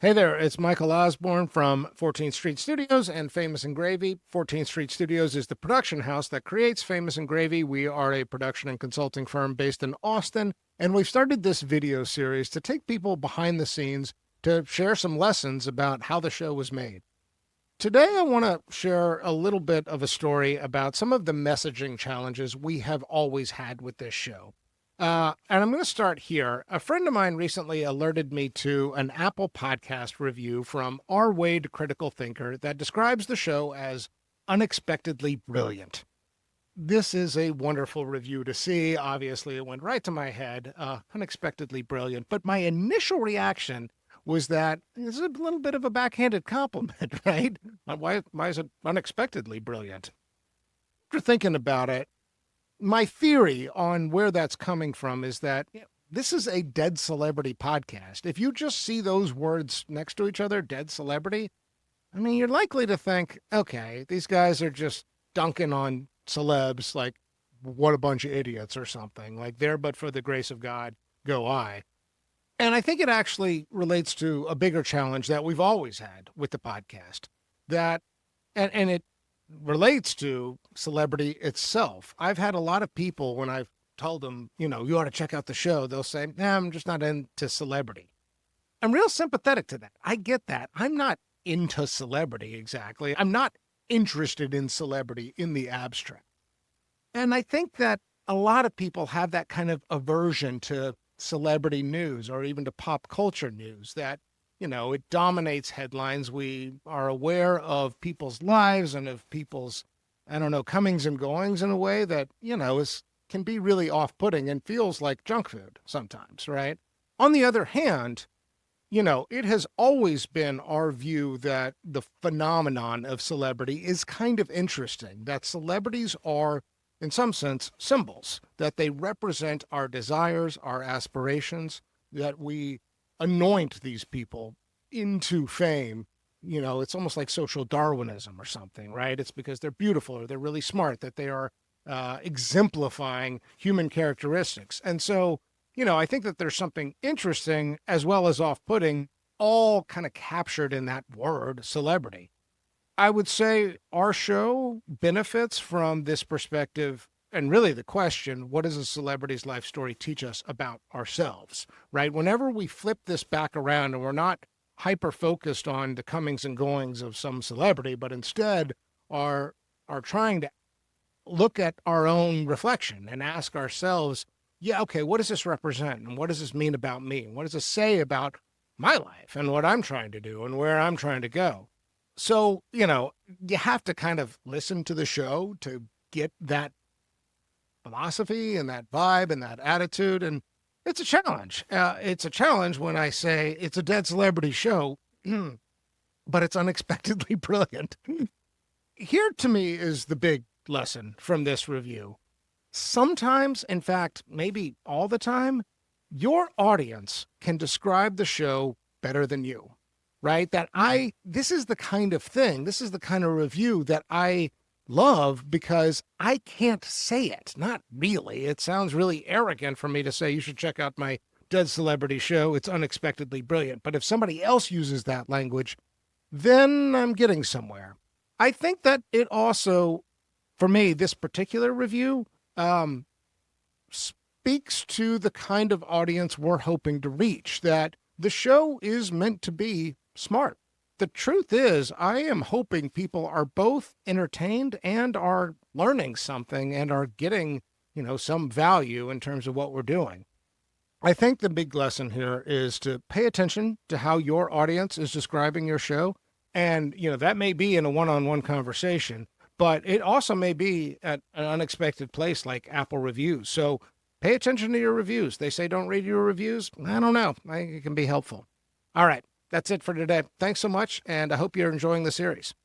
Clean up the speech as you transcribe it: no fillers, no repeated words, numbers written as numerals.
Hey there, it's Michael Osborne from 14th Street Studios and Famous and Gravy. 14th Street Studios is the production house that creates Famous and Gravy. We are a production and consulting firm based in Austin, and we've started this video series to take people behind the scenes to share some lessons about how the show was made. Today, I want to share a little bit of a story about some of the messaging challenges we have always had with this show. And I'm going to start here. A friend of mine recently alerted me to an Apple podcast review from R. Wade Critical Thinker that describes the show as unexpectedly brilliant. This is a wonderful review to see. Obviously, it went right to my head. Unexpectedly brilliant. But my initial reaction was that it's a little bit of a backhanded compliment, right? Why is it unexpectedly brilliant? After thinking about it, my theory on where that's coming from is that this is a dead celebrity podcast. If you just see those words next to each other, dead celebrity, I mean, you're likely to think, okay, these guys are just dunking on celebs like, what a bunch of idiots or something. Like, there but for the grace of God, go I. And I think it actually relates to a bigger challenge that we've always had with the podcast. That, and it relates to celebrity itself. I've had a lot of people when I've told them, you ought to check out the show, they'll say, nah, I'm just not into celebrity. I'm real sympathetic to that. I get that. I'm not into celebrity exactly. I'm not interested in celebrity in the abstract. And I think that a lot of people have that kind of aversion to celebrity news or even to pop culture news that it dominates headlines. We are aware of people's lives and of people's, comings and goings in a way that, can be really off-putting and feels like junk food sometimes, right? On the other hand, it has always been our view that the phenomenon of celebrity is kind of interesting, that celebrities are, in some sense, symbols, that they represent our desires, our aspirations, that we anoint these people into fame. It's almost like social Darwinism or something, right? It's because they're beautiful or they're really smart that they are exemplifying human characteristics. And so, I think that there's something interesting as well as off-putting, all kind of captured in that word, celebrity. I would say our show benefits from this perspective. And really the question, what does a celebrity's life story teach us about ourselves, right? Whenever we flip this back around and we're not hyper focused on the comings and goings of some celebrity, but instead are trying to look at our own reflection and ask ourselves, yeah, okay, what does this represent? And what does this mean about me? What does it say about my life and what I'm trying to do and where I'm trying to go? So, you have to kind of listen to the show to get that philosophy and that vibe and that attitude. And it's a challenge. It's a challenge when I say it's a dead celebrity show, but it's unexpectedly brilliant. Here to me is the big lesson from this review. Sometimes, in fact, maybe all the time, your audience can describe the show better than you, right? This is the kind of thing, this is the kind of review that I love because I can't say it. Not really. It sounds really arrogant for me to say you should check out my dead celebrity show. It's unexpectedly brilliant. But if somebody else uses that language, then I'm getting somewhere. I think that it also, for me, this particular review speaks to the kind of audience we're hoping to reach, that the show is meant to be smart. The truth is, I am hoping people are both entertained and are learning something and are getting, some value in terms of what we're doing. I think the big lesson here is to pay attention to how your audience is describing your show. And, that may be in a one-on-one conversation, but it also may be at an unexpected place like Apple reviews. So pay attention to your reviews. They say don't read your reviews. I don't know. I think it can be helpful. All right. That's it for today. Thanks so much, and I hope you're enjoying the series.